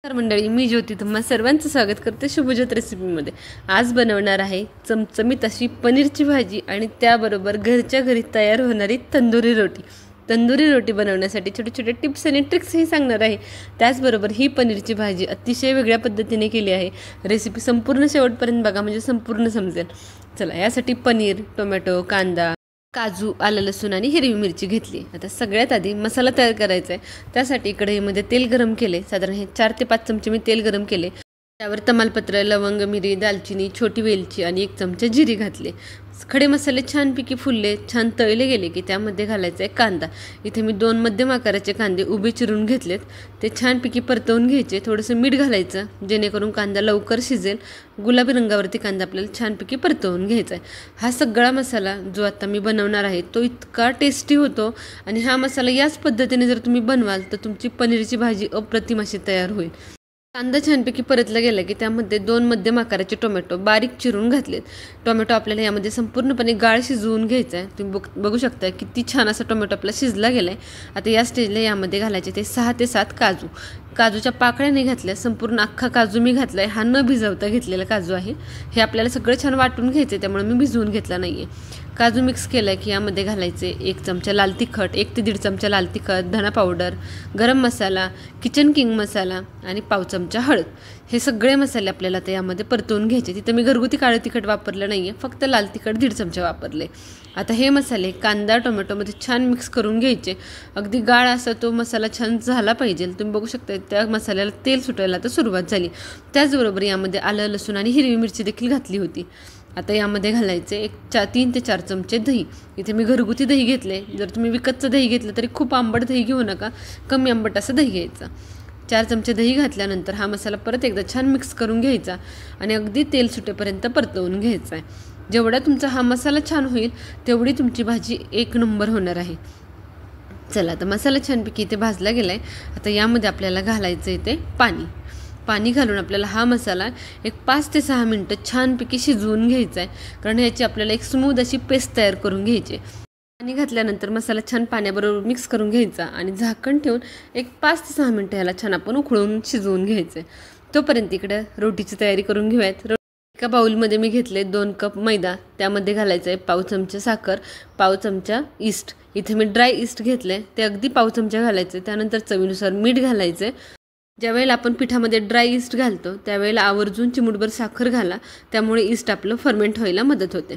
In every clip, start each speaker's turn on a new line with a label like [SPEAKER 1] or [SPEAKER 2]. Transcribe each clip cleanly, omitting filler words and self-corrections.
[SPEAKER 1] नमस्कार मंडळी, मी ज्योती तुम्हा सर्वांचं स्वागत करते शुभज्योत रेसिपीमध्ये। आज बनवणार आहे चमचमीत अशी पनीरची भाजी आणि त्याबरोबर घरच्या घरी तयार होणारी तंदुरी रोटी। तंदुरी रोटी बनवण्यासाठी छोटे छोटे टिप्स आणि ट्रिक्सही सांगणार आहे। त्याचबरोबर ही पनीरची भाजी अतिशय वेगळ्या पद्धतीने केली आहे। रेसिपी संपूर्ण शेवटपर्यंत बघा म्हणजे संपूर्ण समजेल। चला, यासाठी पनीर, टोमॅटो, कांदा, काजू, आलं, लसूण आणि हिरवी मिरची घेतली। आता सगळ्यात आधी मसाला तयार करायचा आहे। त्यासाठी कढईमध्ये तेल गरम केले। साधारण हे 4 ते 5 चमचे मी तेल गरम केले। त्यावर तमालपत्र, लवंग, मिरी, दालचिनी, छोटी वेलची आणि 1 चमचा जिरे घातले। खडे मसाले छानपैकी फुलले, छान तळले गेले की त्यामध्ये घालायचा आहे कांदा। इथे मी 2 मध्यम आकाराचे कांदे उभे चिरून घेतलेत। ते छानपैकी परतवून घ्यायचे। थोडंसं मीठ घालायचं जेणेकरून कांदा लवकर शिजेल। गुलाबी रंगावरती कांदा आपल्याला छानपैकी परतवून घ्यायचा आहे। हा सगळा मसाला जो आता मी बनवणार आहे तो इतका टेस्टी होतो आणि हा मसाला याच पद्धतीने जर तुम्ही बनवाल तर तुमची पनीरची भाजी अप्रतिम अशी तयार होईल। कांदा छानपैकी परतला गेला की त्यामध्ये 2 मध्यम आकाराचे टोमॅटो बारीक चिरून घातलेत। टोमॅटो आपल्याला यामध्ये संपूर्णपणे गाळ शिजवून घ्यायचा आहे। तुम्ही बघू शकता किती छान असा टोमॅटो आपला शिजला गेला आहे। आता या स्टेजला यामध्ये घालायचे ते 6 ते 7 काजू। काजूच्या पाकळ्या नाही घातल्या, संपूर्ण अख्खा काजू मी घातला आहे। हा न भिजवता घेतलेला काजू आहे। हे आपल्याला सगळं छान वाटून घ्यायचं, त्यामुळे मी भिजवून घेतला नाही आहे। काजू मिक्स केला की यामध्ये घालायचे 1 चमचा लाल तिखट, 1 ते 1.5 चमचा लाल तिखट, धना पावडर, गरम मसाला, किचन किंग मसाला आणि पाव चमचा हळद। हे सगळे मसाले आपल्याला आता यामध्ये परतवून घ्यायचे। तिथं मी घरगुती काळं तिखट वापरलं नाही आहे, फक्त लाल तिखट 1.5 चमचा वापरले। आता हे मसाले कांदा टोमॅटोमध्ये छान मिक्स करून घ्यायचे। अगदी गाळ असा तो मसाला छान झाला पाहिजे। तुम्ही बघू शकता त्या मसाल्याला तेल सुटायला तर सुरुवात झाली। त्याचबरोबर यामध्ये आलं, लसूण आणि हिरवी मिरची देखील घातली होती। आता यामध्ये घालायचे 3 ते 4 चमचे दही। इथे मी घरगुती दही घेतले। जर तुम्ही विकतचं दही घेतलं तरी खूप आंबट दही घेऊ नका, कमी आंबट असं दही घ्यायचं। 4 चमचे दही घातल्यानंतर हा मसाला परत एकदा छान मिक्स करून घ्यायचा आणि अगदी तेल सुटेपर्यंत परतवून घ्यायचा आहे। जेवढा तुमचा हा मसाला छान होईल तेवढी तुमची भाजी 1 नंबर होणार आहे। चला, आता मसाला छानपैकी इथे भाजला गेला आहे। आता यामध्ये आपल्याला घालायचं आहे ते पाणी घालून आपल्याला हा मसाला एक 5 ते 6 मिनिटं छानपैकी शिजवून घ्यायचा आहे, कारण ह्याची आपल्याला एक स्मूथ अशी पेस्ट तयार करून घ्यायची। पाणी घातल्यानंतर मसाला छान पाण्याबरोबर मिक्स करून घ्यायचा आणि झाकण ठेवून एक 5 ते 6 मिनिटं ह्याला छान आपण उकळून शिजवून घ्यायचं आहे। तोपर्यंत इकडे रोटीची तयारी करून घेऊयात। एका बाउलमध्ये मी घेतले 2 कप मैदा। त्यामध्ये घालायचं आहे पाव चमचा साखर, पाव चमचा ईस्ट। इथे मी ड्राय ईस्ट घेतले, ते अगदी पाव चमचा घालायचे। त्यानंतर चवीनुसार मीठ घालायचे। ज्यावेळेला आपण पिठामध्ये ड्राय ईस्ट घालतो त्यावेळेला आवर्जून चिमूटभर साखर घाला, त्यामुळे ईस्ट आपलं फर्मेंट व्हायला मदत होते।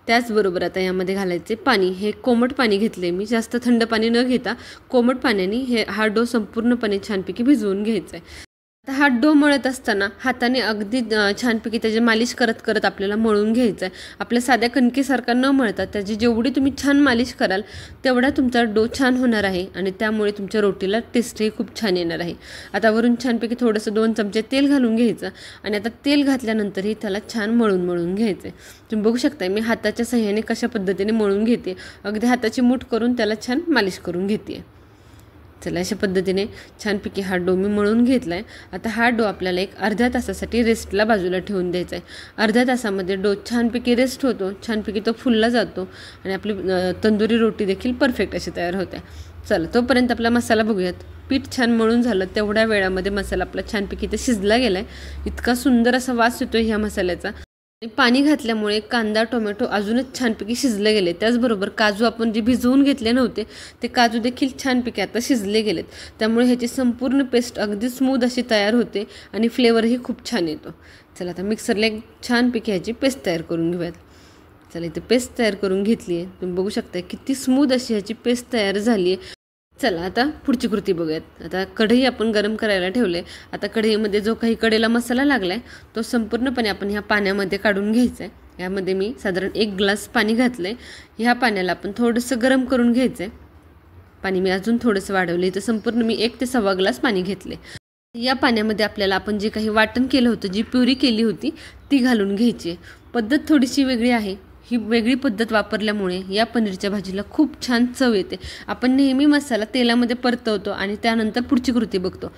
[SPEAKER 1] त्याचबरोबर आता यामध्ये घालायचे पाणी। हे कोमट पाणी घेतले मी, जास्त थंड पाणी न घेता कोमट पाण्याने हा डो संपूर्णपणे छानपैकी भिजवून घ्यायचा आहे। आता हा डो मळत असताना हाताने अगदी छानपैकी त्याची मालिश करत करत आपल्याला मळून घ्यायचं आहे। आपल्या साध्या कणकेसारखा न मळता त्याची जेवढी तुम्ही छान मालिश कराल तेवढा तुमचा डो छान होणार आहे आणि त्यामुळे तुमच्या रोटीला टेस्टही खूप छान येणार आहे। आता वरून छानपैकी थोडंसं 2 चमचे तेल घालून घ्यायचं आणि आता तेल घातल्यानंतरही त्याला छान मळून घ्यायचं आहे। तुम्ही बघू शकता मी हाताच्या सहाय्याने कशा पद्धतीने मळून घेते, अगदी हाताची मूठ करून त्याला छान मालिश करून घेते। चला, अशा पद्धतीने छानपैकी हा डो मी मळून घेतला आहे। आता हा डो आपल्याला एक अर्ध्या तासासाठी रेस्टला बाजूला ठेवून द्यायचा आहे। अर्ध्या तासामध्ये डो छानपैकी रेस्ट होतो, छानपैकी तो फुलला जातो आणि आपली तंदुरी रोटी देखील परफेक्ट अशी तयार होते। चला, तोपर्यंत आपला मसाला बघूयात। पीठ छान मळून झालं तेवढ्या वेळामध्ये मसाला आपला छानपैकी इथे शिजला गेला आहे। इतका सुंदर असा वास येतो ह्या मसाल्याचा। पाणी घातल्यामुळे कांदा टोमॅटो अजूनच छानपैकी शिजले गेले। त्याचबरोबर काजू आपण जे भिजवून घेतले नव्हते ते काजू देखील छानपैकी आता शिजले गेलेत, त्यामुळे ह्याची संपूर्ण पेस्ट अगदी स्मूथ अशी तयार होते आणि फ्लेवरही खूप छान येतो। चला, आता मिक्सरला एक छानपैकी ह्याची पेस्ट तयार करून घेऊयात। चला, इथे पेस्ट तयार करून घेतली आहे। तुम्ही बघू शकता किती स्मूथ अशी ह्याची पेस्ट तयार झाली आहे। चला, आता पुढची कृती बघूयात। आता कढई आपण गरम करायला ठेवले। आता कढईमध्ये जो काही कढईला मसाला लागलाय तो संपूर्णपणे आपण ह्या पाण्यामध्ये काढून घ्यायचा आहे। यामध्ये मी साधारण 1 ग्लास पाणी घातलंय। ह्या पाण्याला आपण थोडंसं गरम करून घ्यायचंय। पाणी मी अजून थोडंसं वाढवले, तर संपूर्ण मी 1 ते 1.25 ग्लास पाणी घेतले। या पाण्यामध्ये आपल्याला आपण जे काही वाटण केलं होतं, जी प्युरी केली होती ती घालून घ्यायची। पद्धत थोडीशी वेगळी आहे। ही वेगळी पद्धत वापरल्यामुळे या पनीरच्या भाजीला खूप छान चव येते। आपण नेहमी मसाला तेलामध्ये परतवतो आणि त्यानंतर पुढची कृती बघतो।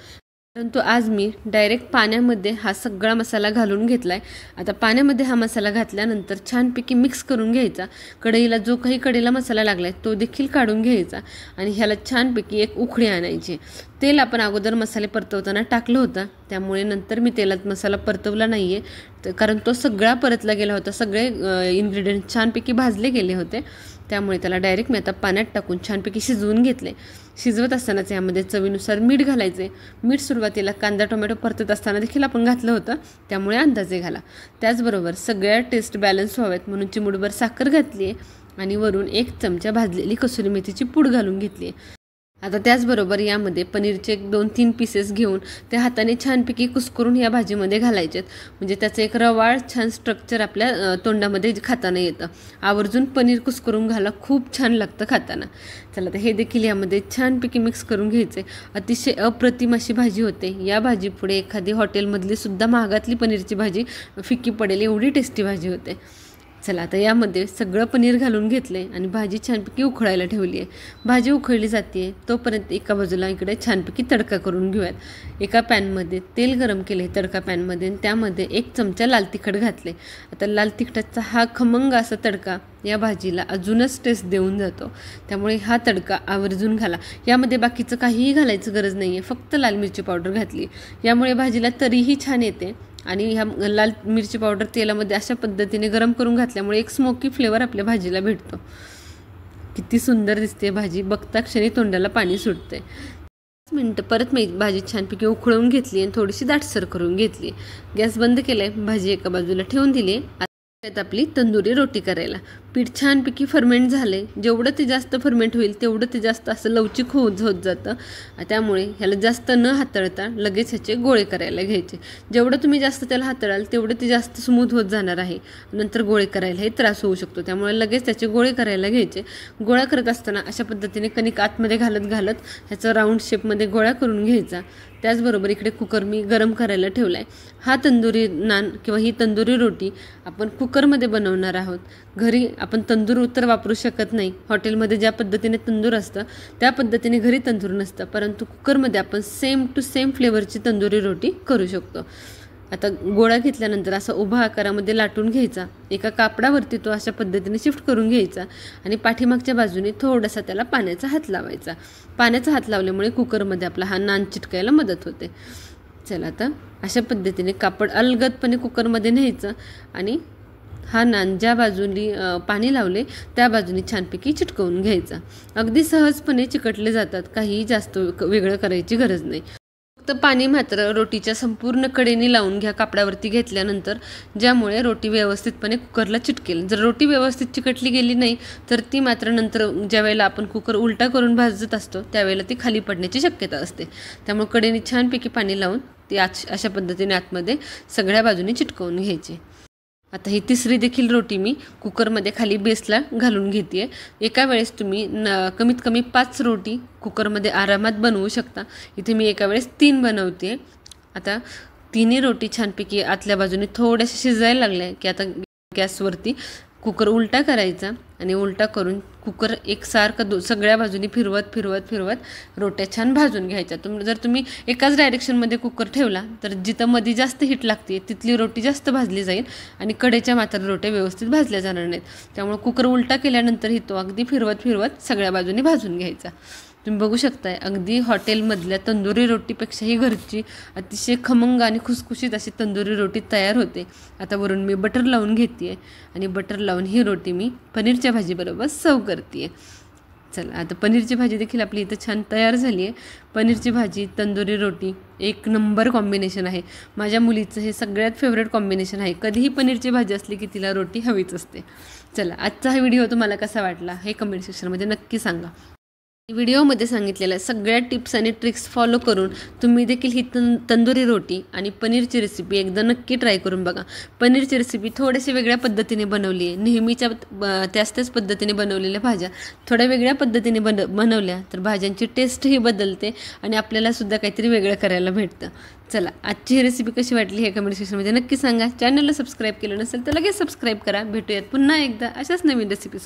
[SPEAKER 1] परंतु आज मी डायरेक्ट पाण्यामध्ये हा सगळा मसाला घालून घेतला आहे. आता पाण्यामध्ये हा मसाला घातल्यानंतर छानपैकी मिक्स करून घ्यायचा. कढईला जो काही कढईला मसाला लागला आहे तो देखील काढून घ्यायचा आणि ह्याला छानपैकी एक उकळी आणायची. तेल आपण अगोदर मसाले परतवताना टाकलं होतं, त्यामुळे नंतर मी तेलात मसाला परतवला नाही आहे, कारण तो सगळा परतला गेला होता. सगळे इन्ग्रेडियंट छानपैकी भाजले गेले होते, त्यामुळे त्याला डायरेक्ट मी आता पाण्यात टाकून छानपैकी शिजवून घेतले. शिजवत असतानाच यामध्ये चवीनुसार मीठ घालायचे. मीठ सुरुवातीला कांदा टोमॅटो परतत असताना देखील आपण घातलं होतं, त्यामुळे अंदाजे घाला. त्याचबरोबर सगळ्या टेस्ट बॅलन्स व्हाव्यात म्हणून चिमूटभर साखर घातली आहे आणि वरून 1 चमचा भाजलेली कसुरी मेथीची पूड घालून घेतली आहे. आता त्याचबरोबर यामध्ये पनीरचे 2-3 पीसेस घेऊन ते हाताने छानपैकी कुस्करून या भाजीमध्ये घालायचेत, म्हणजे त्याचं एक रवाळ छान स्ट्रक्चर आपल्या तोंडामध्ये खाताना येतं. आवर्जून पनीर कुस्करून घाला, खूप छान लागतं खाताना. चला तर हे देखील यामध्ये छानपैकी मिक्स करून घ्यायचे. अतिशय अप्रतिम अशी भाजी होते. या भाजी पुढे एखादी हॉटेलमधली सुद्धा महागातली पनीरची भाजी फिक्की पडेल, एवढी टेस्टी भाजी होते. चला आता यामध्ये सगळं पनीर घालून घेतले आणि भाजी छानपैकी उकळायला ठेवली आहे. भाजी उकळली जाते तोपर्यंत एका बाजूला इकडे छानपैकी तडका करून घेऊयात. एका पॅनमध्ये तेल गरम केले, तडका पॅनमध्ये, त्यामध्ये 1 चमचा लाल तिखट घातले. आता लाल तिखटाचा हा खमंग असा तडका या भाजीला अजूनच टेस्ट देऊन जातो, त्यामुळे हा तडका आवर्जून घाला. यामध्ये बाकीचं काहीही घालायचं गरज नाही आहे, फक्त लाल मिरची पावडर घातली, यामुळे भाजीला तरीही छान येते. आणि ह्या लाल मिरची पावडर तेलामध्ये अशा पद्धतीने गरम करून घातल्यामुळे एक स्मोकी फ्लेवर आपल्या भाजीला भेटतो. किती सुंदर दिसते भाजी, बघता क्षणी तोंडाला पाणी सुटते. 5 मिनिटं परत मी भाजी छानपैकी उकळून घेतली आणि थोडीशी दाटसर करून घेतली. गॅस बंद केलाय, भाजी एका बाजूला ठेवून दिली. आता आपली तंदुरी रोटी करायला पीठ छानपैकी फर्मेंट झाले. जेवढं ते जास्त फर्मेंट होईल तेवढं ते जास्त असं लवचिक होत जातं, त्यामुळे ह्याला जास्त न हाताळता लगेच ह्याचे गोळे करायला घ्यायचे. जेवढं तुम्ही जास्त त्याला हाताळाल तेवढं ते जास्त स्मूथ होत जाणार आहे, नंतर गोळे करायलाही त्रास होऊ शकतो, त्यामुळे लगेच त्याचे गोळे करायला घ्यायचे. गोळा करत असताना अशा पद्धतीने कणिक आतमध्ये घालत ह्याचा राऊंड शेपमध्ये गोळा करून घ्यायचा. त्याचबरोबर इकडे कुकर मी गरम करायला ठेवला आहे. हा तंदुरी नान किंवा ही तंदुरी रोटी आपण कुकरमध्ये बनवणार आहोत. घरी आपण तंदूर तर वापरू शकत नाही. हॉटेलमध्ये ज्या पद्धतीने तंदूर असतं त्या पद्धतीने घरी तंदूर नसतं, परंतु कुकरमध्ये आपण सेम टू सेम फ्लेवरची तंदुरी रोटी करू शकतो. आता गोळा घेतल्यानंतर असा उभा आकारामध्ये लाटून घ्यायचा. एका कापडावरती तो अशा पद्धतीने शिफ्ट करून घ्यायचा आणि पाठीमागच्या बाजूने थोडासा त्याला पाण्याचा हात लावायचा. पाण्याचा हात लावल्यामुळे कुकरमध्ये आपला हा नान चिटकायला मदत होते. चला आता अशा पद्धतीने कापड अलगदपणे कुकरमध्ये न्यायचं आणि हा नान ज्या बाजूनी पाणी लावले त्या बाजूनी छानपैकी चिटकवून घ्यायचा. अगदी सहजपणे चिकटले जातात, काहीही जास्त वेगळं करायची गरज नाही. फक्त पाणी मात्र रोटीच्या संपूर्ण कडेने लावून घ्या कापडावरती घेतल्यानंतर, ज्यामुळे रोटी व्यवस्थितपणे कुकरला चिटकेल. जर रोटी व्यवस्थित चिकटली गेली नाही तर ती मात्र नंतर ज्यावेळेला आपण कुकर उलटा करून भाजत असतो त्यावेळेला ती खाली पडण्याची शक्यता असते. त्यामुळे कडेने छानपैकी पाणी लावून ती अशा पद्धतीने आतमध्ये सगळ्या बाजूनी चिटकवून घ्यायची. आता ही तिसरी देखील रोटी मी कुकरमध्ये खाली बेसला घालून घेते आहे. एका वेळेस तुम्ही कमीत कमी 5 रोटी कुकरमध्ये आरामात बनवू शकता. इथे मी एका वेळेस 3 बनवते. आता तिन्ही रोटी छानपैकी आतल्या बाजूने थोड्याशा शिजायला लागल्या की आता गॅसवरती कुकर उलटा करायचा आणि उलटा करून कुकर एकसारखं सगळ्या बाजूनी फिरवत रोट्या छान भाजून घ्यायच्या. जर तुम्ही एकाच डायरेक्शनमध्ये कुकर ठेवला तर जिथं मध्ये जास्त हीट लागते तिथली रोटी जास्त भाजली जाईल आणि कडेच्या मात्र रोट्या व्यवस्थित भाजल्या जाणार नाहीत. त्यामुळे कुकर उलटा केल्यानंतर तो अगदी फिरवत सगळ्या बाजूनी भाजून घ्यायचा. तुम्ही बघू शकताय अगदी हॉटेलमधल्या तंदुरी रोटीपेक्षाही घरची अतिशय खमंग आणि खुसखुशीत अशी तंदुरी रोटी तयार होते. आता वरून मी बटर लावून घेते आहे आणि बटर लावून ही रोटी मी पनीरच्या भाजीबरोबर सर्व करते आहे. चला आता पनीरची भाजी देखील आपली इथं छान तयार झाली आहे. पनीरची भाजी तंदुरी रोटी 1 नंबर कॉम्बिनेशन आहे. माझ्या मुलीचं हे सगळ्यात फेवरेट कॉम्बिनेशन आहे. कधीही पनीरची भाजी असली की तिला रोटी हवीच असते. चला आजचा हा व्हिडिओ तुम्हाला कसा वाटला हे कमेंट सेक्शनमध्ये नक्की सांगा. व्हिडिओमध्ये सांगितलेल्या सगळ्या टिप्स आणि ट्रिक्स फॉलो करून तुम्ही देखील ही तंदुरी रोटी आणि पनीरची रेसिपी एकदा नक्की ट्राय करून बघा. पनीरची रेसिपी थोडीशी वेगळ्या पद्धतीने बनवली आहे. नेहमीच्या त्याच पद्धतीने बनवलेल्या भाज्या थोड्या वेगळ्या पद्धतीने बनवल्या तर भाज्यांची टेस्टही बदलते आणि आपल्याला सुद्धा काहीतरी वेगळं करायला भेटतं. चला आजची ही रेसिपी कशी वाटली हे कमेंट सेक्शनमध्ये नक्की सांगा. चॅनलला सबस्क्राईब केलं नसेल तर लगेच सबस्क्राईब करा. भेटूयात पुन्हा एकदा अशाच नवीन रेसिपी.